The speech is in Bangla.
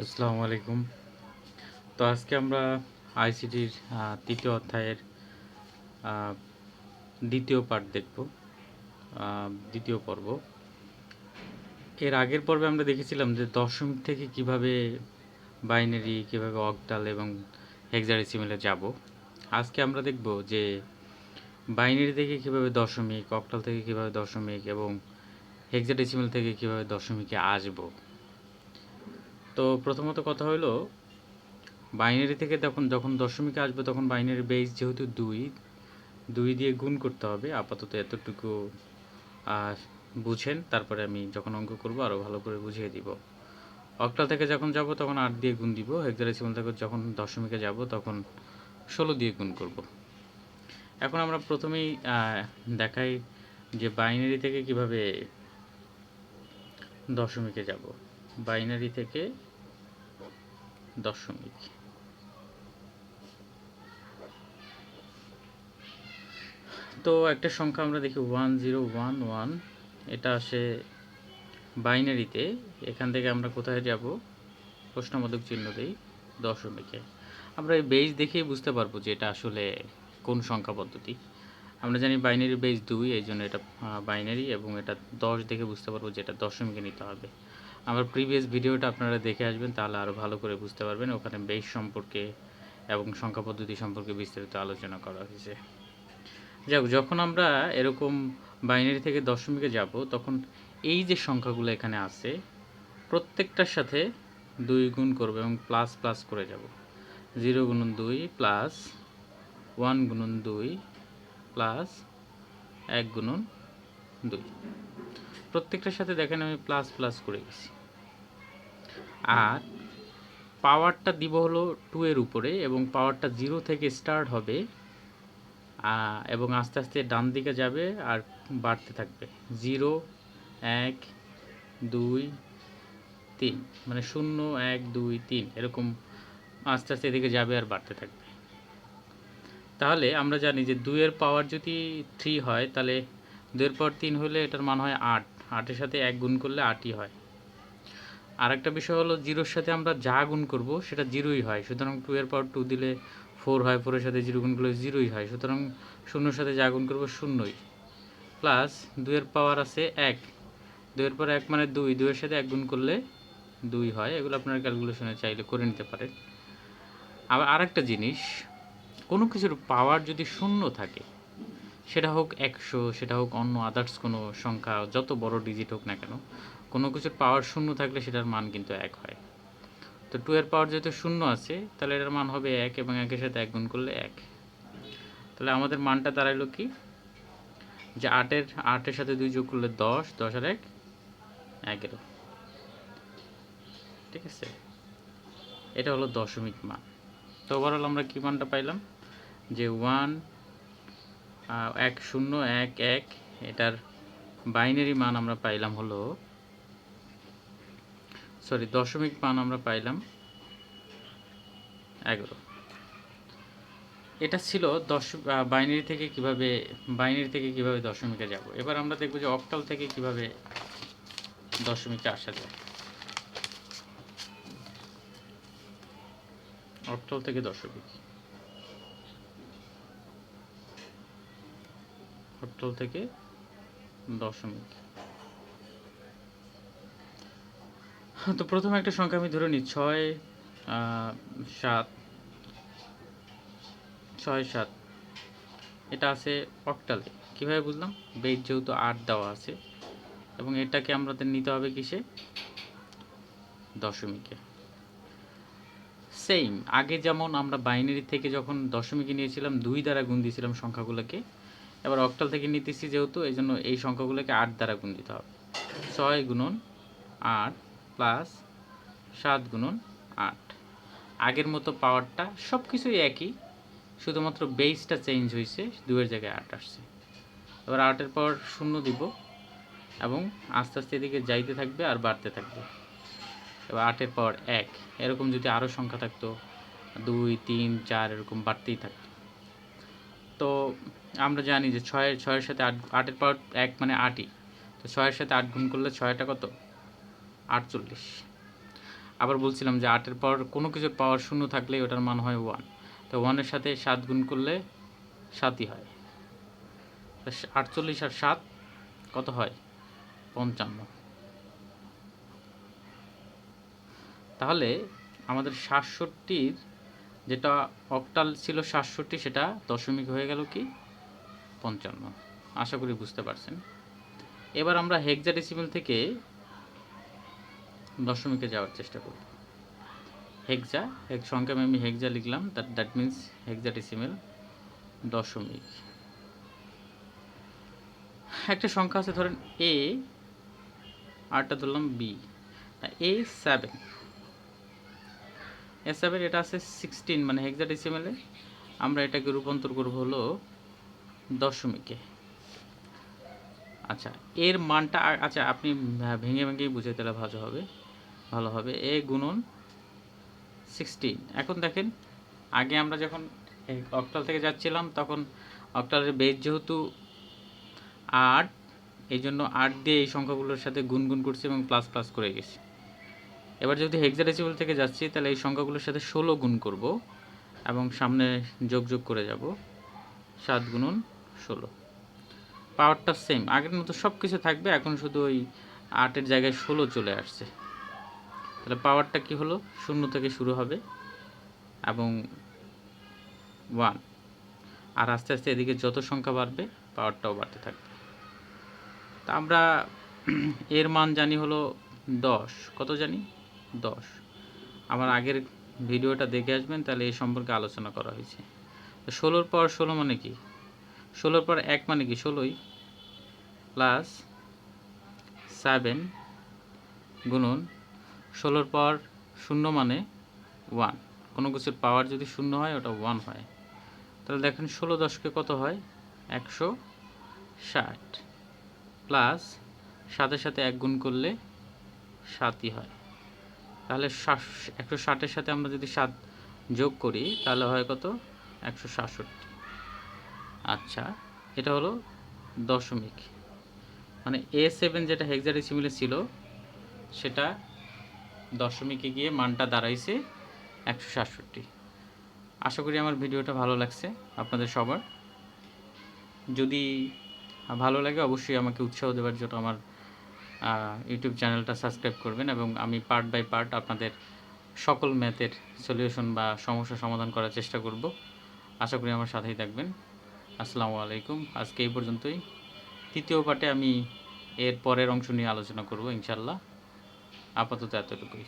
আসসালামু আলাইকুম। তো আজকে আমরা আইসিটির ৩য় অধ্যায়ের আ ২য় পার্ট দেখব। ২য় পর্ব। এর আগের পর্বে আমরা দেখেছিলাম যে দশমিক থেকে কিভাবে বাইনারি, কিভাবে অক্টাল এবং হেক্সাডেসিমেলে যাব। আজকে আমরা দেখব যে বাইনারি থেকে কিভাবে দশমিক, অক্টাল থেকে কিভাবে দশমিক এবং হেক্সাডেসিমেল থেকে কিভাবে দশমিকে আসব। তো প্রথমত কথা হলো বাইনারি থেকে যখন দশমিকে আসবে তখন বাইনারি বেস যেহেতু ২ দিয়ে গুণ করতে হবে। আপাতত এতটুকু বুঝেন, তারপরে আমি যখন অঙ্ক করব আরও ভালো করে বুঝিয়ে দিব। অক্টাল থেকে যখন যাব তখন ৮ দিয়ে গুণ দিব। হেক্সাডেসিমাল থেকে যখন দশমিকে যাব তখন ১৬ দিয়ে গুণ করব। এখন আমরা প্রথমেই দেখাই যে বাইনারি থেকে কিভাবে দশমিকে যাব। বাইনারি থেকে দশমিক। তো একটা সংখ্যা আমরা দেখি 1011, এটা আসে বাইনারিতে। এখান থেকে আমরা কোথায় যাব? প্রশ্নবোধক চিহ্ন দেই দশমিকে। আমরা এই বেস দেখেই বুঝতে পারবো যে এটা আসলে কোন সংখ্যা পদ্ধতি। আমরা জানি বাইনারি বেস ২, এই জন্য এটা বাইনারি, এবং এটা ১০ দেখে বুঝতে পারবো যে এটা দশমিকে নিতে হবে। আমার প্রিভিয়াস ভিডিওটা আপনারা দেখে আসবেন, তাহলে আরও ভালো করে বুঝতে পারবেন। ওখানে বেস সম্পর্কে এবং সংখ্যা পদ্ধতি সম্পর্কে বিস্তারিত আলোচনা করা হয়েছে। যাক, যখন আমরা এরকম বাইনারি থেকে দশমিকে যাব তখন এই যে সংখ্যাগুলো এখানে আছে প্রত্যেকটার সাথে ২ গুণ করব এবং প্লাস প্লাস করে যাব। ০ গুণন ২ প্লাস ১ গুণন ২ প্লাস ১ গুণন ২। প্রত্যেকটার সাথে দেখেন আমি প্লাস প্লাস করে গেছি। আর পাওয়ারটা দিব হলো 2 এর উপরে, এবং পাওয়ারটা 0 থেকে স্টার্ট হবে এবং আস্তে আস্তে ডান দিকে যাবে আর বাড়তে থাকবে। 0, ১, ২, ৩, মানে ০, ১, ২, ৩ এরকম আস্তে আস্তে এদিকে যাবে আর বাড়তে থাকবে। তাহলে আমরা জানি যে ২ এর পাওয়ার যদি 3 হয় তাহলে ২ এর পাওয়ার ৩ হলে এটার মান হয় ৮। ৮ এর সাথে ১ গুণ করলে ৮ই হয়। আরেকটা বিষয় হলো 0 এর সাথে আমরা যা গুণ করব সেটা 0ই হয়। সুতরাং 2 এর পাওয়ার 2 দিলে 4 হয়, 4 এর সাথে 0 গুণ করলে 0ই হয়। সুতরাং 0 এর সাথে যা গুণ করব 0ই। প্লাস 2 এর পাওয়ার আছে ১। ২ এর পর ১ মানে ২, ২ এর সাথে ১ গুণ করলে ২ হয়। এগুলো আপনারা ক্যালকুলেশনে চাইলে করে নিতে পারেন। আবার আরেকটা জিনিস, কোনো কিছুর পাওয়ার যদি 0 থাকে, সেটা হোক ১০০, সেটা হোক অন্য আদার্স কোনো সংখ্যা, যত বড় ডিজিট হোক না কেন, কোনো কিছুর পাওয়ার 0 থাকলে সেটার মান কিন্তু ১ হয়। তো 2 এর পাওয়ার যেহেতু 0 আছে, তাহলে এটার মান হবে ১ এবং ১ এর সাথে ১ গুণ করলে ১। তাহলে আমাদের মানটা দাঁড়াইলো কি? যে ৮ এর সাথে ২ যোগ করলে ১০, ১০ আর ১, ১১। ঠিক আছে? এটা হলো দশমিক মান। তো ওভারঅল আমরা কি মানটা পাইলাম? যে 1, ১, ০, ১, ১, এটার বাইনারি মান আমরা পাইলাম হলো, দশমিক মান আমরা পাইলাম ১১। এটা ছিল বাইনারি থেকে কিভাবে দশমিকে যাব। এবার আমরা দেখব যে অক্টাল থেকে কিভাবে দশমিকে আসা যায়। অক্টাল থেকে দশমিক, অক্টাল থেকে দশমিক। তো প্রথমে একটা সংখ্যা আমি ধরে নিই, ৬, ৭, এটা আছে অক্টালে। কীভাবে বুঝলাম? বেস যেহেতু ৮ দেওয়া আছে, এবং এটাকে আমাদের নিতে হবে কিসে? দশমিকে। সেম আগে যেমন আমরা বাইনারি থেকে যখন দশমিকে নিয়েছিলাম ২ দ্বারা গুণ দিয়েছিলাম সংখ্যাগুলোকে, এবার অক্টাল থেকে নিতেছি যেহেতু, এই জন্য এই সংখ্যাগুলোকে ৮ দ্বারা গুণ দিতে হবে। ৬ গুণন ৮ প্লাস ৭ গুণন ৮। আগের মতো পাওয়ারটা সব কিছুই একই, শুধুমাত্র বেসটা চেঞ্জ হয়েছে, ২ এর জায়গায় ৮ আসছে। এবার ৮ এর পর ০ দিব এবং আস্তে আস্তে এদিকে যাইতে থাকবে আর বাড়তে থাকবে। এবার ৮ এর পাওয়ার ১, এরকম যদি আরও সংখ্যা থাকতো ২, ৩, ৪ এরকম বাড়তেই থাকতো। তো আমরা জানি যে ৬ এর সাথে ৮ এর পাওয়ার ১ মানে ৮ই। তো ৬ এর সাথে ৮ গুণ করলে ৬টা কত? ৪৮। আবার বলছিলাম যে 8-এর পর কোনো কিছুর পাওয়ার শূন্য থাকলে ওটার মান হয় 1। তো 1-এর সাথে 7 গুণ করলে 7ই হয়। 48 আর 7 কত হয়? 55। তাহলে আমাদের 67-র যেটা অক্টাল ছিল 67, সেটা দশমিক হয়ে গেল কি 55। আশা করি বুঝতে পারছেন। এবার আমরা হেক্সাডেসিমেল থেকে দশমিকে যাওয়ার চেষ্টা করব। হেক্সা সংখ্যা আমি হেক্সা লিখলাম, দ্যাট মিন্স হেক্সাডেসিমেল দশমিক। একটা সংখ্যা আছে ধরেন এ, আরটা ধরলাম বি। A7 এটা আছে 16, মানে হেক্সাডেসিমেলে। আমরা এটাকে রূপান্তর করব হলো দশমিকে। আচ্ছা, এর মানটা আচ্ছা আপনি ভেঙে ভেঙেই বুঝে তাহলে ভালো হবে। এ গুণন 16। এখন দেখেন, আগে আমরা যখন অক্টাল থেকে যাচ্ছিলাম তখন অক্টালের বেজ যেহেতু 8, এই জন্য 8 দিয়ে এই সংখ্যাগুলোর সাথে গুণ করছি এবং প্লাস প্লাস করে গেছি। এবার যদি হেক্সাডেসিমেল থেকে যাচ্ছি তাহলে এই সংখ্যাগুলোর সাথে 16 গুণ করব এবং সামনে যোগ করে যাব 7 গুণন 16। পাওয়ারটা সেম, আগের মতো সব কিছু থাকবে, এখন শুধু ওই 8-এর জায়গায় 16 চলে আসছে। তাহলে পাওয়ারটা কি হলো? 0 থেকে শুরু হবে এবং 1, আর আস্তে আস্তে এদিকে যত সংখ্যা বাড়বে পাওয়ারটাও বাড়তে থাকবে। তা আমরা এর মান জানি হলো 10। কত জানি? 10। আমার আগের ভিডিওটা দেখে আসবেন, তাহলে এই সম্পর্কে আলোচনা করা হয়েছে। 16-র পর 16 মানে কি? 16-র পর 1 মানে কি? 16ই প্লাস 7 গুণন 16-র পর 0 মানে 1। কোনো কিছুর পাওয়ার যদি 0 হয় ওটা 1 হয়। তাহলে দেখেন 16 10-কে কত হয়? 160 প্লাস 7-এর সাথে 1 গুণ করলে 7ই হয়। তাহলে 160-এর সাথে আমরা যদি 7 যোগ করি তাহলে হয় কত? 167। আচ্ছা, এটা হলো দশমিক, মানে A7 যেটা হেক্সাডেসিমেলে ছিল সেটা দশমিকে গিয়ে মানটা দাঁড়াইছে 167। আশা করি আমার ভিডিওটা ভালো লাগছে আপনাদের সবার। যদি ভালো লাগে অবশ্যই আমাকে উৎসাহ দেওয়ার জন্য আমার ইউটিউব চ্যানেলটা সাবস্ক্রাইব করবেন, এবং আমি পার্ট বাই পার্ট আপনাদের সকল ম্যাথের সলিউশন বা সমস্যা সমাধান করার চেষ্টা করব। আশা করি আমার সাথেই থাকবেন। আসসালামু আলাইকুম। আজকে এই পর্যন্তই। তৃতীয় পার্টে আমি এর পরের অংশ নিয়ে আলোচনা করব ইনশাল্লাহ। আপাতত এতটুকুই।